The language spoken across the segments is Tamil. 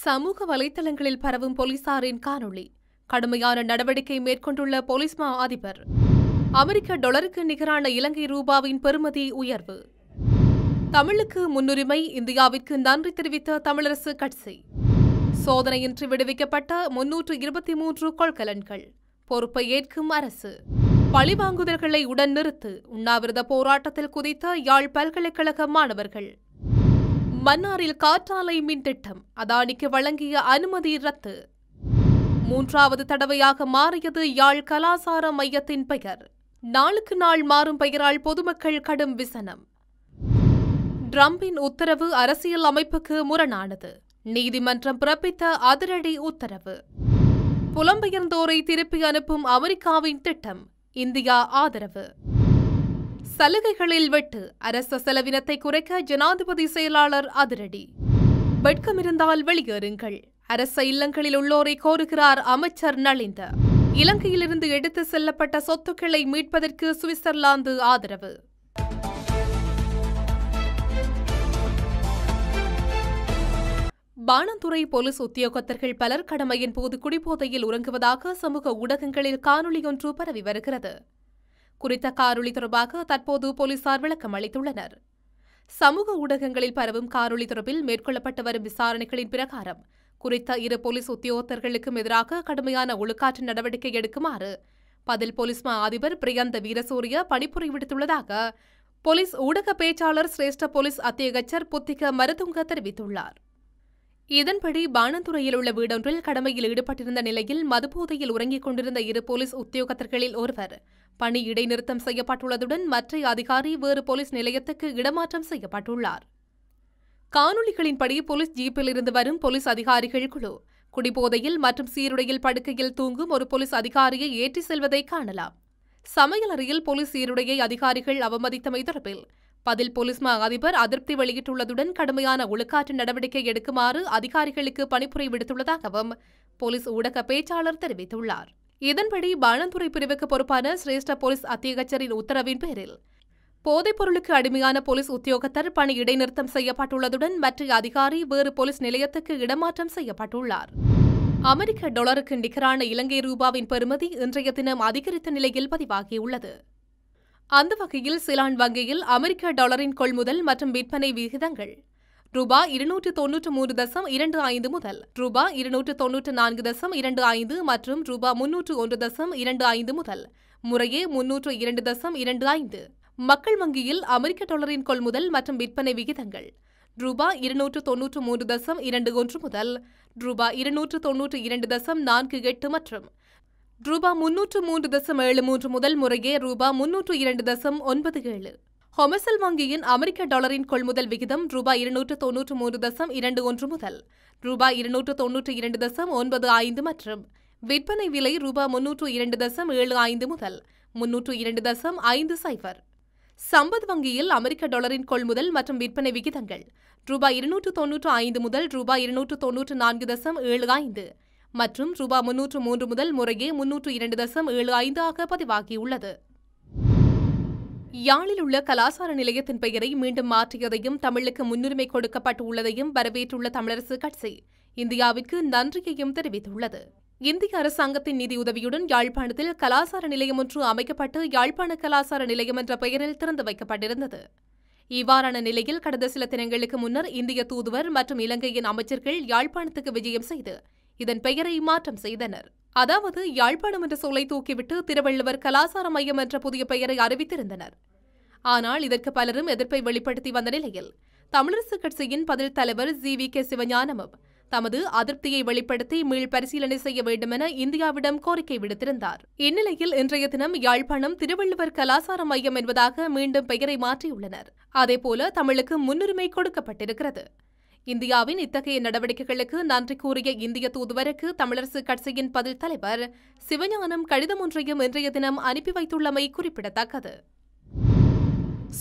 சமூக வலைதளங்களில் பரவும் போலீசாரின் காணொளி. கடுமையான நடவடிக்கை மேற்கொண்டுள்ள போலீஸ் மா அதிபர். அமெரிக்க டாலருக்கு நிகரான இலங்கை ரூபாவின் பெறுமதி உயர்வு. தமிழுக்கு முன்னுரிமை, இந்தியாவிற்கு நன்றி தெரிவித்த தமிழரசு கட்சி. சோதனையின்றி விடுவிக்கப்பட்ட 323 கொள்கலன்கள். பொறுப்பை ஏற்கும் அரசு. பழிவாங்குதல்களை உடன் நிறுத்து, உண்ணாவிரத போராட்டத்தில் குதித்த யாழ் பல்கலைக்கழக மாணவர்கள். மன்னாரில் காற்றாலை மின் திட்டம் அதானிக்கு வழங்கிய அனுமதி ரத்து. 3வது தடவையாக மாறியது யாழ் கலாசார மையத்தின் பெயர். நாளுக்கு நாள் மாறும் பெயரால் பொதுமக்கள் கடும் விசனம். டிரம்பின் உத்தரவு அரசியல் அமைப்புக்கு முரணானது. நீதிமன்றம் பிறப்பித்த அதிரடி உத்தரவு. புலம்பெயர்ந்தோரை திருப்பி அனுப்பும் அமெரிக்காவின் திட்டம் இந்தியா ஆதரவு. சலுகைகளில் வெட்டு, அரச செலவினத்தை குறைக்க ஜனாதிபதி செயலாளர் அதிரடி. வெட்கமிருந்தால் வெளியேறுங்கள், அரச இல்லங்களில் உள்ளோரை கோருகிறார் அமைச்சர் நலிந்த. இலங்கையிலிருந்து எடுத்து செல்லப்பட்ட சொத்துக்களை மீட்பதற்கு சுவிட்சர்லாந்து ஆதரவு. பாணந்துறை போலீஸ் உத்தியோகத்தர்கள் பலர் கடமையின் போது குடிபோதையில் உறங்குவதாக சமூக ஊடகங்களில் காணொலியொன்று பரவி வருகிறது. குறித்த காணொலி தொடர்பாக தற்போது போலீசார் விளக்கம் அளித்துள்ளனர். சமூக ஊடகங்களில் பரவும் காணொலி தொடர்பில் மேற்கொள்ளப்பட்டு வரும் விசாரணைகளின் பிரகாரம் குறித்த 2 போலீஸ் உத்தியோகத்தர்களுக்கும் எதிராக கடுமையான ஒழுக்காற்று நடவடிக்கை எடுக்குமாறு பதில் போலீஸ் மா அதிபர் பிரியந்த வீரசூரிய பணிப்புரை விடுத்துள்ளதாக போலீஸ் ஊடக பேச்சாளர் சிரேஷ்ட போலீஸ் அத்தியகச்சர் புத்திக மருதுங்க தெரிவித்துள்ளார். இதன்படி பாணந்துறையில் உள்ள வீடொன்றில் கடமையில் ஈடுபட்டிருந்த நிலையில் மதுபோதையில் உறங்கிக் கொண்டிருந்த 2 போலீஸ் உத்தியோகத்தர்களில் ஒருவர் பணி இடைநிறுத்தம் செய்யப்பட்டுள்ளதுடன் மற்ற அதிகாரி வேறு போலீஸ் நிலையத்துக்கு இடமாற்றம் செய்யப்பட்டுள்ளார். காணொலிகளின்படி போலீஸ் ஜீப்பில் இருந்து வரும் போலீஸ் அதிகாரிகள் குழு குடிபோதையில் மற்றும் சீருடையில் படுக்கையில் தூங்கும் ஒரு போலீஸ் அதிகாரியை ஏற்றி செல்வதை காணலாம். சமையலறையில் போலீஸ் சீருடையை அதிகாரிகள் அவமதித்தமை தொடர்பில் பதில் போலீஸ் மா அதிபர் அதிருப்தி வெளியிட்டுள்ளதுடன் கடுமையான ஒழுக்காற்று நடவடிக்கை எடுக்குமாறு அதிகாரிகளுக்கு பணிப்புரை விடுத்துள்ளதாகவும் போலீஸ் ஊடக பேச்சாளர் தெரிவித்துள்ளார். இதன்படி பாணந்துறை பிரிவுக்கு பொறுப்பான சிரேஷ்ட போலீஸ் அத்தியகச்சரின் உத்தரவின் பேரில் போதைப் பொருளுக்கு அடிமையான போலீஸ் உத்தியோகத்தர் பணி இடைநிறுத்தம் செய்யப்பட்டுள்ளதுடன் மற்ற அதிகாரி வேறு போலீஸ் நிலையத்துக்கு இடமாற்றம் செய்யப்பட்டுள்ளார். அமெரிக்க டாலருக்கு நிகரான இலங்கை ரூபாவின் பெறுமதி இன்றைய தினம் அதிகரித்த நிலையில் பதிவாகியுள்ளது. அந்த வகையில் சிலான் வங்கியில் அமெரிக்க டாலரின் கொள்முதல் மற்றும் விற்பனை விகிதங்கள் ரூபாய் 293.25 முதல் ரூபாய் 294.25 மற்றும் ரூபாய் 301.25 முதல் முறையே 302.25. மக்கள் வங்கியில் அமெரிக்க டாலரின் கொள்முதல் மற்றும் விற்பனை விகிதங்கள் ரூபாய் 293.21 முதல் ரூபாய் 292.48 மற்றும் ரூபாய் 303.73 முதல் முறையே ரூபாய் 302.97. ஹொமசல் வங்கியின் அமெரிக்க டாலரின் கொள்முதல் விகிதம் ரூபாய் 293.21 முதல் ரூபாய் 292.95 மற்றும் விற்பனை விலை ரூபாய் 302.75 முதல் 302.50. சம்பத் வங்கியில் அமெரிக்க டாலரின் கொள்முதல் மற்றும் விற்பனை விகிதங்கள் ரூபாய் 295 முதல் ரூபாய் 294.75 மற்றும் ரூபாய் 303 முதல் முறையே 302.75 ஆக பதிவாகியுள்ளது. யாழில் உள்ள கலாசார நிலையத்தின் பெயரை மீண்டும் மாற்றியதையும் தமிழுக்கு முன்னுரிமை கொடுக்கப்பட்டுள்ளதையும் வரவேற்றுள்ள தமிழரசு கட்சி இந்தியாவிற்கு நன்றியையும் தெரிவித்துள்ளது. இந்திய அரசாங்கத்தின் நிதியுதவியுடன் யாழ்ப்பாணத்தில் கலாசார நிலையம் ஒன்று அமைக்கப்பட்டு யாழ்ப்பாண கலாசார நிலையம் என்ற பெயரில் திறந்து வைக்கப்பட்டிருந்தது. இவ்வாறான நிலையில் கடந்த சில தினங்களுக்கு முன்னர் இந்திய தூதுவர் மற்றும் இலங்கையின் அமைச்சர்கள் யாழ்ப்பாணத்துக்கு விஜயம் செய்து இதன் பெயரை மாற்றம் செய்தனர். அதாவது யாழ்ப்பாணம் என்ற சொல்லை தூக்கிவிட்டு திருவள்ளுவர் கலாசார மையம் என்ற புதிய பெயரை அறிவித்திருந்தனர். ஆனால் இதற்கு பலரும் எதிர்ப்பை வெளிப்படுத்தி வந்த நிலையில் தமிழரசு கட்சியின் பதில் தலைவர் GVK சிவஞானமும் தமது அதிருப்தியை வெளிப்படுத்தி மீள் பரிசீலனை செய்ய வேண்டுமென இந்தியாவிடம் கோரிக்கை விடுத்திருந்தார். இந்நிலையில் இன்றைய தினம் யாழ்ப்பாணம் திருவள்ளுவர் கலாசார மையம் என்பதாக மீண்டும் பெயரை மாற்றியுள்ளனர். அதேபோல தமிழுக்கு முன்னுரிமை கொடுக்கப்பட்டிருக்கிறது. இந்தியாவின் இத்தகைய நடவடிக்கைகளுக்கு நன்றி கூறிய இந்திய தூதுவருக்கு தமிழரசு கட்சியின் பதில் தலைவர் சிவஞானம் கடிதம் ஒன்றையும் இன்றைய தினம் அனுப்பி வைத்துள்ளமை குறிப்பிடத்தக்கது.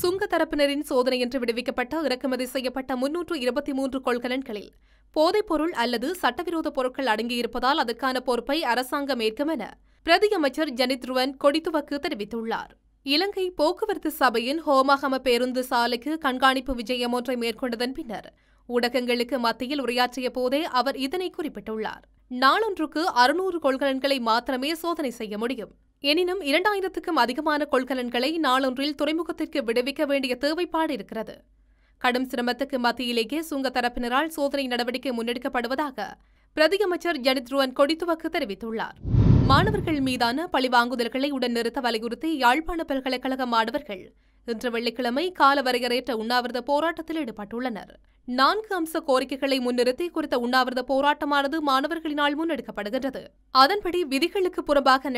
சுங்க தரப்பினரின் சோதனையின்றி விடுவிக்கப்பட்ட இறக்குமதி செய்யப்பட்ட 323 கொள்கலன்களில் போதைப்பொருள் அல்லது சட்டவிரோத பொருட்கள் அடங்கியிருப்பதால் அதற்கான பொறுப்பை அரசாங்கம் ஏற்கும் என பிரதியமைச்சர் ஜனித் ருவன் கொடித்துவக்கு தெரிவித்துள்ளார். இலங்கை போக்குவரத்து சபையின் ஹோமாகம பேருந்து சாலைக்கு கண்காணிப்பு விஜயம் ஒன்றை மேற்கொண்டதன் பின்னர் ஊடகங்களுக்கு மத்தியில் உரையாற்றிய போதே அவர் இதனை குறிப்பிட்டுள்ளார். நாளொன்றுக்கு 600 கொள்கலன்களை மாத்திரமே சோதனை செய்ய முடியும். எனினும் 2000க்கும் அதிகமான கொள்கலன்களை நாளொன்றில் துறைமுகத்திற்கு விடுவிக்க வேண்டிய தேவைப்பாடு இருக்கிறது. கடும் சிரமத்துக்கு மத்தியிலேயே சுங்க தரப்பினரால் சோதனை நடவடிக்கை முன்னெடுக்கப்படுவதாக பிரதியமைச்சர் ஜனித் ருவன் கொடித்துவக்கு தெரிவித்துள்ளார். மாணவர்கள் மீதான பழிவாங்குதல்களை உடன் நிறுத்த வலியுறுத்தி யாழ்ப்பாண பல்கலைக்கழக மாணவர்கள் இன்று வெள்ளிக்கிழமை காலவரையறையற்ற உண்ணாவிரத போராட்டத்தில் ஈடுபட்டுள்ளனர். 4 அம்ச கோரிக்கைகளை முன்னிறுத்தி குறித்த உண்ணாவிரத போராட்டமானது மாணவர்களினால் முன்னெடுக்கப்படுகின்றது. அதன்படி விதிகளுக்கு புறம்பாக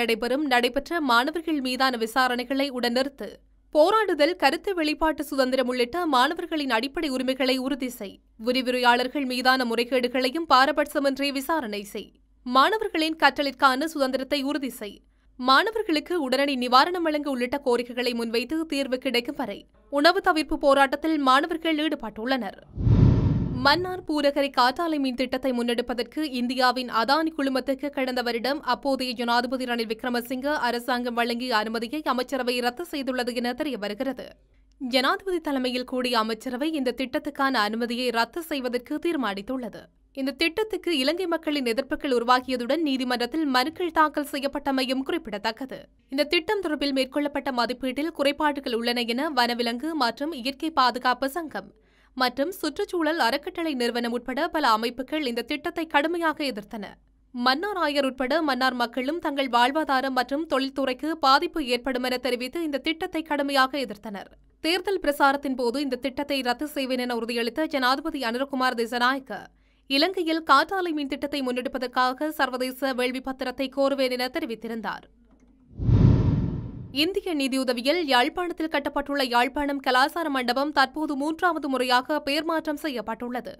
நடைபெற்ற மாணவர்கள் மீதான விசாரணைகளை உடன் நிறுத்து, போராடுதல், கருத்து வெளிப்பாட்டு சுதந்திரம் உள்ளிட்ட மாணவர்களின் அடிப்படை உரிமைகளை உறுதி செய், விரிவுரையாளர்கள் மீதான முறைகேடுகளையும் பாரபட்சமின்றி விசாரணை செய், மாணவர்களின் கற்றலிற்கான சுதந்திரத்தை உறுதி செய், மாணவர்களுக்கு உடனடி நிவாரணம் வழங்க உள்ளிட்ட கோரிக்கைகளை முன்வைத்து தீர்வு கிடைக்கும் வரை உணவு தவிர்ப்பு போராட்டத்தில் மாணவர்கள் ஈடுபட்டுள்ளனர். மன்னார் பூரகரை காற்றாலை மின் திட்டத்தை முன்னெடுப்பதற்கு இந்தியாவின் அதானி குழுமத்துக்கு கடந்த வருடம் அப்போதைய ஜனாதிபதி ரணில் விக்ரமசிங்க அரசாங்கம் வழங்கிய அனுமதியை அமைச்சரவை ரத்து செய்துள்ளது என தெரிய வருகிறது. ஜனாதிபதி தலைமையில் கூடிய அமைச்சரவை இந்த திட்டத்துக்கான அனுமதியை ரத்து செய்வதற்கு தீர்மானித்துள்ளது. இந்த திட்டத்துக்கு இலங்கை மக்களின் எதிர்ப்புகள் உருவாகியதுடன் நீதிமன்றத்தில் மனுக்கள் தாக்கல் செய்யப்பட்டமையும் குறிப்பிடத்தக்கது. இந்த திட்டம் தொடர்பில் மேற்கொள்ளப்பட்ட மதிப்பீட்டில் குறைபாடுகள் உள்ளன என வனவிலங்கு மற்றும் இயற்கை பாதுகாப்பு சங்கம் மற்றும் சுற்றுச்சூழல் அறக்கட்டளை நிறுவனம் உட்பட பல அமைப்புகள் இந்த திட்டத்தை கடுமையாக எதிர்த்தன. மன்னார் ஆயர் உட்பட மன்னார் மக்களும் தங்கள் வாழ்வாதாரம் மற்றும் தொழில்துறைக்கு பாதிப்பு ஏற்படும் என தெரிவித்து இந்த திட்டத்தை கடுமையாக எதிர்த்தனர். தேர்தல் பிரசாரத்தின் போது இந்த திட்டத்தை ரத்து செய்வேன் என உறுதியளித்த ஜனாதிபதி அனுரகுமார் திசாநாயக்க இலங்கையில் காற்றாலை மின் திட்டத்தை முன்னெடுப்பதற்காக சர்வதேச வேள்வி பத்திரத்தை கோருவேன் என தெரிவித்திருந்தார். இந்திய நிதியுதவியில் யாழ்ப்பாணத்தில் கட்டப்பட்டுள்ள யாழ்ப்பாணம் கலாசார மண்டபம் தற்போது 3வது முறையாக பெயர் மாற்றம் செய்யப்பட்டுள்ளது.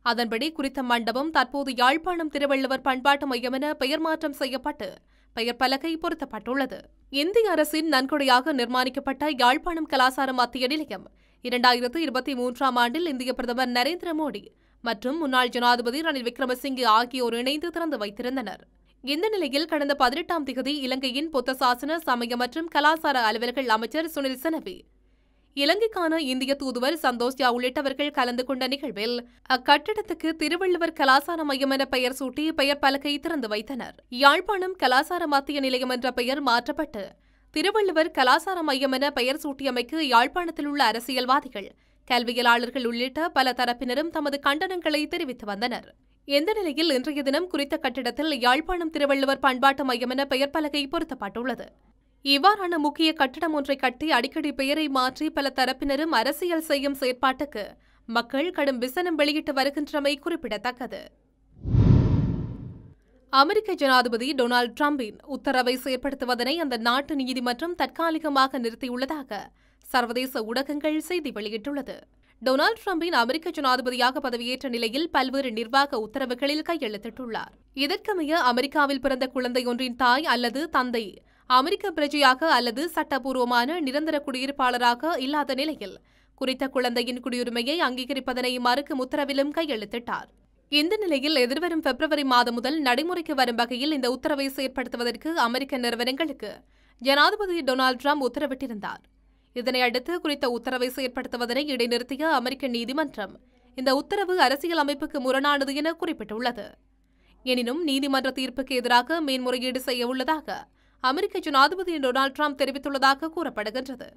அதன்படி குறித்த மண்டபம் தற்போது யாழ்ப்பாணம் திருவள்ளுவர் பண்பாட்டு மையம் என பெயர் மாற்றம் செய்யப்பட்டு பெயர் பலகை பொருத்தப்பட்டுள்ளது. இந்திய அரசின் நன்கொடையாக நிர்மாணிக்கப்பட்ட யாழ்ப்பாணம் கலாசார மத்திய நிலையம் 2023ஆம் ஆண்டில் இந்திய பிரதமர் நரேந்திர மோடி மற்றும் முன்னாள் ஜனாதிபதி ரணில் விக்ரமசிங்கே ஆகியோர் இணைந்து திறந்து வைத்திருந்தனர். இந்த நிலையில் கடந்த 18ஆம் தேதி இலங்கையின் புத்த சாசன, சமய மற்றும் கலாசார அலுவல்கள் அமைச்சர் சுனில் செனவி, இலங்கைக்கான இந்திய தூதுவர் சந்தோஷ்யா உள்ளிட்டவர்கள் கலந்து கொண்ட நிகழ்வில் அக்கட்டிடத்துக்கு திருவள்ளுவர் கலாசார மையம் என பெயர் சூட்டி பெயர் பலகை திறந்து வைத்தனர். யாழ்ப்பாணம் கலாசார மத்திய நிலையம் என்ற பெயர் மாற்றப்பட்டு திருவள்ளுவர் கலாசார மையம் என பெயர் சூட்டியமைக்கு யாழ்ப்பாணத்தில் உள்ள அரசியல்வாதிகள், கல்வியலாளர்கள் உள்ளிட்ட பல தரப்பினரும் தமது கண்டனங்களை தெரிவித்து வந்தனர். இந்த நிலையில் இன்றைய தினம் குறித்த கட்டிடத்தில் யாழ்ப்பாணம் திருவள்ளுவர் பண்பாட்டு மையம் என பெயர் பலகை பொருத்தப்பட்டுள்ளது. இவ்வாறான முக்கிய கட்டிடம் ஒன்றை கட்டி அடிக்கடி பெயரை மாற்றி பல தரப்பினரும் அரசியல் செய்யும் செயற்பாட்டுக்கு மக்கள் கடும் விசனம் வெளியிட்டு வருகின்றமை குறிப்பிடத்தக்கது. அமெரிக்க ஜனாதிபதி டொனால்டு டிரம்பின் உத்தரவை செயற்படுத்துவதனை அந்த நாட்டு நீதிமன்றம் தற்காலிகமாக நிறுத்தியுள்ளதாக சர்வதேச ஊடகங்கள் செய்தி வெளியிட்டுள்ளது. டொனால்டு டிரம்பின் அமெரிக்க ஜனாதிபதியாக பதவியேற்ற நிலையில் பல்வேறு நிர்வாக உத்தரவுகளில் கையெழுத்திட்டுள்ளார். இதற்கமைய அமெரிக்காவில் பிறந்த குழந்தையொன்றின் தாய் அல்லது தந்தை அமெரிக்க பிரஜையாக அல்லது சட்டப்பூர்வமான நிரந்தர குடியிருப்பாளராக இல்லாத நிலையில் குறித்த குழந்தையின் குடியுரிமையை அங்கீகரிப்பதனை மறுக்கும் உத்தரவிலும் கையெழுத்திட்டார். இந்த நிலையில் எதிர்வரும் பிப்ரவரி மாதம் முதல் நடைமுறைக்கு வரும் வகையில் இந்த உத்தரவை செயற்படுத்துவதற்கு அமெரிக்க நிறுவனங்களுக்கு ஜனாதிபதி டொனால்டு டிரம்ப் உத்தரவிட்டிருந்தார். இதனையடுத்து குறித்த உத்தரவை செயற்படுத்துவதனை இடைநிறுத்திய அமெரிக்க நீதிமன்றம் இந்த உத்தரவு அரசியல் அமைப்புக்கு முரணானது என குறிப்பிட்டுள்ளது. எனினும் நீதிமன்ற தீர்ப்புக்கு எதிராக மேன்முறையீடு செய்ய உள்ளதாக அமெரிக்க ஜனாதிபதி டொனால்டு டிரம்ப் தெரிவித்துள்ளதாக கூறப்படுகின்றது.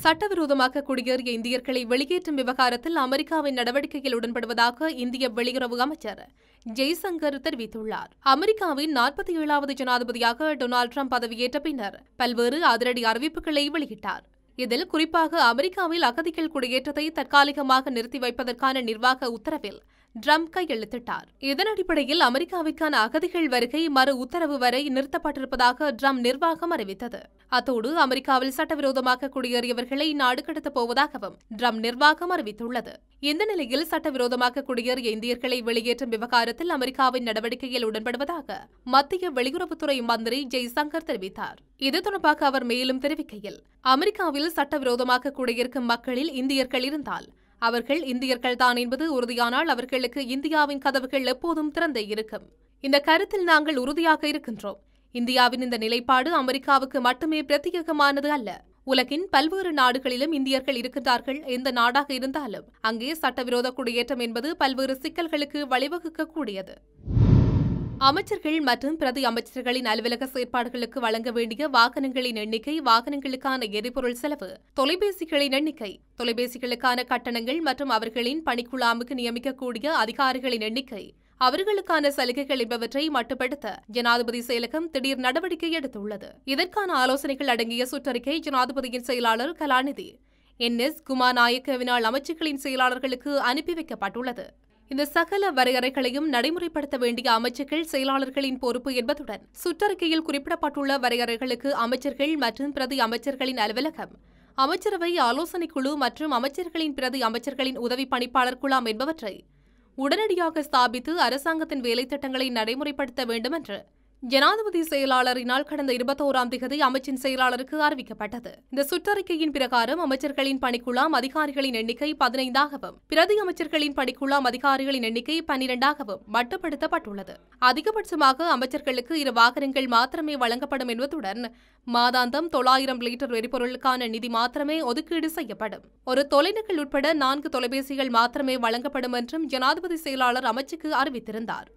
சட்டவிரோதமாக குடியேறிய இந்தியர்களை வெளியேற்றும் விவகாரத்தில் அமெரிக்காவின் நடவடிக்கையில் உடன்படுவதாக இந்திய வெளியுறவு அமைச்சர் ஜெய்சங்கர் தெரிவித்துள்ளார். அமெரிக்காவின் 47வது ஜனாதிபதியாக டொனால்டு டிரம்ப் பதவியேற்ற பின்னர் பல்வேறு அதிரடி அறிவிப்புகளை வெளியிட்டார். இதில் குறிப்பாக அமெரிக்காவில் அகதிகள் குடியேற்றத்தை தற்காலிகமாக நிறுத்தி வைப்பதற்கான நிர்வாக உத்தரவில் டிரம்ப் கையெழுத்திட்டார். இதன் அடிப்படையில் அமெரிக்காவிற்கான அகதிகள் வருகை மறு உத்தரவு வரை நிறுத்தப்பட்டிருப்பதாக டிரம்ப் நிர்வாகம் அறிவித்தது. அத்தோடு அமெரிக்காவில் சட்டவிரோதமாக குடியேறியவர்களை நாடு கடத்தப் போவதாகவும் டிரம்ப் நிர்வாகம் அறிவித்துள்ளது. இந்த நிலையில் சட்டவிரோதமாக குடியேறிய இந்தியர்களை வெளியேற்றும் விவகாரத்தில் அமெரிக்காவின் நடவடிக்கையில் உடன்படுவதாக மத்திய வெளியுறவுத்துறை மந்திரி ஜெய்சங்கர் தெரிவித்தார். இது தொடர்பாக அவர் மேலும் தெரிவிக்கையில், அமெரிக்காவில் சட்டவிரோதமாக குடியிருக்கும் மக்களில் இந்தியர்கள் இருந்தால் அவர்கள் இந்தியர்கள் தான் என்பது உறுதியானால் அவர்களுக்கு இந்தியாவின் கதவுகள் எப்போதும் திறந்தே இருக்கும். இந்த கருத்தில் நாங்கள் உறுதியாக இருக்கின்றோம். இந்தியாவின் இந்த நிலைப்பாடு அமெரிக்காவுக்கு மட்டுமே பிரத்யேகமானது அல்ல. உலகின் பல்வேறு நாடுகளிலும் இந்தியர்கள் இருக்கின்றார்கள். எந்த நாடாக இருந்தாலும் அங்கே சட்டவிரோத குடியேற்றம் என்பது பல்வேறு சிக்கல்களுக்கு வழிவகுக்கக்கூடியது. அமைச்சர்கள் மற்றும் பிரதி அமைச்சர்களின் அலுவலக செயற்பாடுகளுக்கு வழங்க வேண்டிய வாகனங்களின் எண்ணிக்கை, வாகனங்களுக்கான எரிபொருள் செலவு, தொலைபேசிகளின் எண்ணிக்கை, தொலைபேசிகளுக்கான கட்டணங்கள் மற்றும் அவர்களின் பணிக்குழாமுக்கு நியமிக்கக்கூடிய அதிகாரிகளின் எண்ணிக்கை, அவர்களுக்கான சலுகைகள் என்பவற்றை மட்டுப்படுத்த ஜனாதிபதி செயலகம் திடீர் நடவடிக்கை எடுத்துள்ளது. இதற்கான ஆலோசனைகள் அடங்கிய சுற்றறிக்கை ஜனாதிபதியின் செயலாளர் கலாநிதி NS குமாநாயக்கவினால் அமைச்சுக்களின் செயலாளர்களுக்கு அனுப்பி வைக்கப்பட்டுள்ளது. இந்த சகல வரையறைகளையும் நடைமுறைப்படுத்த வேண்டிய அமைச்சர்கள் செயலாளர்களின் பொறுப்பு என்பதுடன் சுற்றறிக்கையில் குறிப்பிடப்பட்டுள்ள வரையறைகளுக்கு அமைச்சர்கள் மற்றும் பிரதி அமைச்சர்களின் அலுவலகம், அமைச்சரவை ஆலோசனைக் குழு மற்றும் அமைச்சர்களின் பிரதி அமைச்சர்களின் உதவி பணிப்பாளர் குழாம் என்பவற்றை உடனடியாக ஸ்தாபித்து அரசாங்கத்தின் வேலைத்திட்டங்களை நடைமுறைப்படுத்த வேண்டும் என்று ஜனாதிபதி செயலாளரினால் கடந்த 21ஆம் தேதி அமைச்சின் செயலாளருக்கு அறிவிக்கப்பட்டது. இந்த சுற்றறிக்கையின் பிரகாரம் அமைச்சர்களின் பணிக்குழாம் அதிகாரிகளின் எண்ணிக்கை 15ஆகவும் பிரதி அமைச்சர்களின் பணிக்குழாம் அதிகாரிகளின் எண்ணிக்கை 12ஆகவும் மட்டுப்படுத்தப்பட்டுள்ளது. அதிகபட்சமாக அமைச்சர்களுக்கு 2 வாகனங்கள் மாத்திரமே வழங்கப்படும் என்பதுடன் மாதாந்தம் 900 லிட்டர் எரிபொருளுக்கான நிதி மாத்திரமே ஒதுக்கீடு செய்யப்படும். ஒரு தொலைநகல் உட்பட 4 தொலைபேசிகள் மாத்திரமே வழங்கப்படும் என்றும் ஜனாதிபதி செயலாளர் அமைச்சுக்கு அறிவித்திருந்தார்.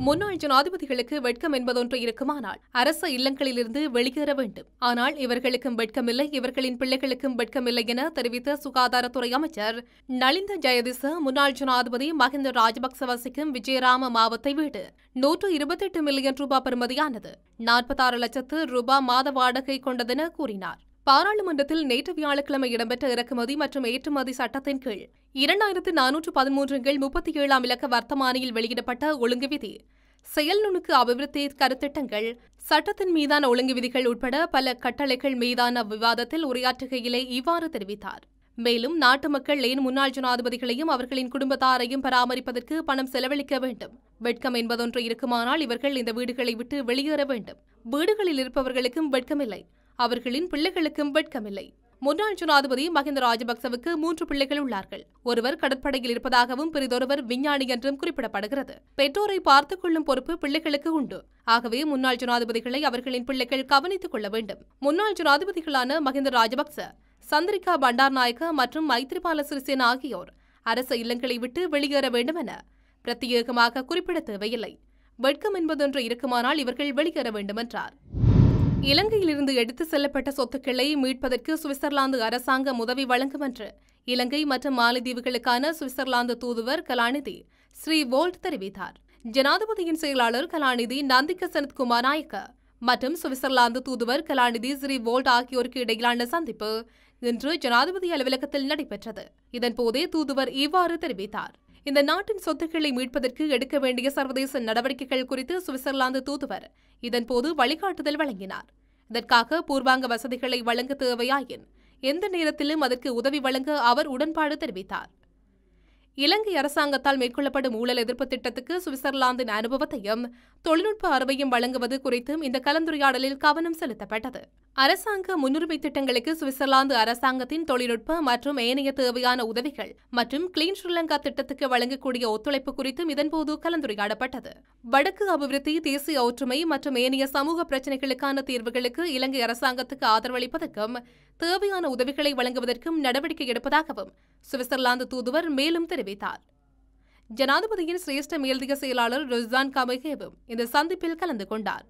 முன்னாள் ஜனாதிபதிகளுக்கு வெட்கம் என்பதொன்று இருக்குமானால் அரச இல்லங்களிலிருந்து வெளியேற வேண்டும். ஆனால் இவர்களுக்கும் வெட்கமில்லை, இவர்களின் பிள்ளைகளுக்கும் வெட்கமில்லை என தெரிவித்த சுகாதாரத்துறை அமைச்சர் நலிந்த ஜெயதிச முன்னாள் ஜனாதிபதி மஹிந்த ராஜபக்ச வசிக்கும் விஜயராம மாவத்தை வீடு 128 மில்லியன் ரூபாய் பெறுமதியானது 46 லட்சத்து ரூபாய் மாத வாடகை கொண்டதென கூறினார். பாராளுமன்றத்தில் நேற்று வியாழக்கிழமை இடம்பெற்ற இறக்குமதி மற்றும் ஏற்றுமதி சட்டத்தின் கீழ் 2413 கீழ் 37ஆம் இலக்க வர்த்தமானியில் வெளியிடப்பட்ட ஒழுங்கு விதி, செயல் நுணுக்கு அபிவிருத்தி கருத்திட்டங்கள், சட்டத்தின் மீதான ஒழுங்கு விதிகள் உட்பட பல கட்டளைகள் மீதான விவாதத்தில் உரையாற்றுகையிலே இவ்வாறு தெரிவித்தார். மேலும் நாட்டு மக்கள் ஏன் முன்னாள் ஜனாதிபதிகளையும் அவர்களின் குடும்பத்தாரையும் பராமரிப்பதற்கு பணம் செலவழிக்க வேண்டும்? வெட்கம் என்பதொன்று இருக்குமானால் இவர்கள் இந்த வீடுகளை விட்டு வெளியேற வேண்டும். வீடுகளில் இருப்பவர்களுக்கும் வெட்கமில்லை, அவர்களின் பிள்ளைகளுக்கும் வெட்கமில்லை. முன்னாள் ஜனாதிபதி மஹிந்த ராஜபக்சவுக்கு 3 பிள்ளைகள் உள்ளார்கள். ஒருவர் கடற்படையில் இருப்பதாகவும் பிறிதொருவர் விஞ்ஞானி என்றும் குறிப்பிடப்படுகிறது. பெற்றோரை பார்த்துக் கொள்ளும் பொறுப்பு பிள்ளைகளுக்கு உண்டு. ஆகவே முன்னாள் ஜனாதிபதிகளை அவர்களின் பிள்ளைகள் கவனித்துக் கொள்ள வேண்டும். முன்னாள் ஜனாதிபதிகளான மஹிந்த ராஜபக்ச, சந்திரிகா பண்டார்நாயக்க மற்றும் மைத்ரிபால சிறிசேன ஆகியோர் அரச இல்லங்களை விட்டு வெளியேற வேண்டும் என பிரத்யேகமாக குறிப்பிட தேவையில்லை. வெட்கம் என்பதொன்று இருக்குமானால் இவர்கள் வெளியேற வேண்டும் என்றார். இலங்கையிலிருந்து எடுத்துச் செல்லப்பட்ட சொத்துக்களை மீட்பதற்கு சுவிட்சர்லாந்து அரசாங்கம் உதவி வழங்கும் என்று இலங்கை மற்றும் மாலத்தீவுகளுக்கான சுவிட்சர்லாந்து தூதுவர் கலாநிதி ஸ்ரீ வோல்ட் தெரிவித்தார். ஜனாதிபதியின் செயலாளர் கலாநிதி நந்திக சனத்குமார் நாயக்க மற்றும் சுவிட்சர்லாந்து தூதுவர் கலாநிதி ஸ்ரீ வோல்ட் ஆகியோருக்கு இடையிலான சந்திப்பு இன்று ஜனாதிபதி அலுவலகத்தில் நடைபெற்றது. இதன்போதே தூதுவர் இவ்வாறு தெரிவித்தார். இந்த நாட்டின் சொத்துக்களை மீட்பதற்கு எடுக்க வேண்டிய சர்வதேச நடவடிக்கைகள் குறித்து சுவிட்சர்லாந்து தூதுவர் இதன்போது வழிகாட்டுதல் வழங்கினார். இதற்காக பூர்வாங்க வசதிகளை வழங்க தேவையாயின் எந்த நேரத்திலும் அதற்கு உதவி வழங்க அவர் உடன்பாடு தெரிவித்தார். இலங்கை அரசாங்கத்தால் மேற்கொள்ளப்படும் ஊழல் எதிர்ப்பு திட்டத்துக்கு சுவிட்சர்லாந்தின் அனுபவத்தையும் தொழில்நுட்ப அறிவையும் வழங்குவது குறித்தும் இந்த கலந்துரையாடலில் கவனம் செலுத்தப்பட்டது. அரசாங்க முன்னுரிமை திட்டங்களுக்கு சுவிட்சர்லாந்து அரசாங்கத்தின் தொழில்நுட்ப மற்றும் ஏனைய தேவையான உதவிகள் மற்றும் கிளீன் ஸ்ரீலங்கா திட்டத்துக்கு வழங்கக்கூடிய ஒத்துழைப்பு குறித்தும் இதன்போது கலந்துரையாடப்பட்டது. வடக்கு அபிவிருத்தி, தேசிய ஒற்றுமை மற்றும் ஏனைய சமூக பிரச்சினைகளுக்கான தீர்வுகளுக்கு இலங்கை அரசாங்கத்துக்கு ஆதரவளிப்பதற்கும் தேவையான உதவிகளை வழங்குவதற்கும் நடவடிக்கை எடுப்பதாகவும் சுவிட்சர்லாந்து தூதுவர் மேலும் தெரிவித்தார். ஜனாதிபதியின் சிரேஷ்ட மேலதிக செயலாளர் ருஸ்தான் கமகேவும் இந்த சந்திப்பில் கலந்து கொண்டார்.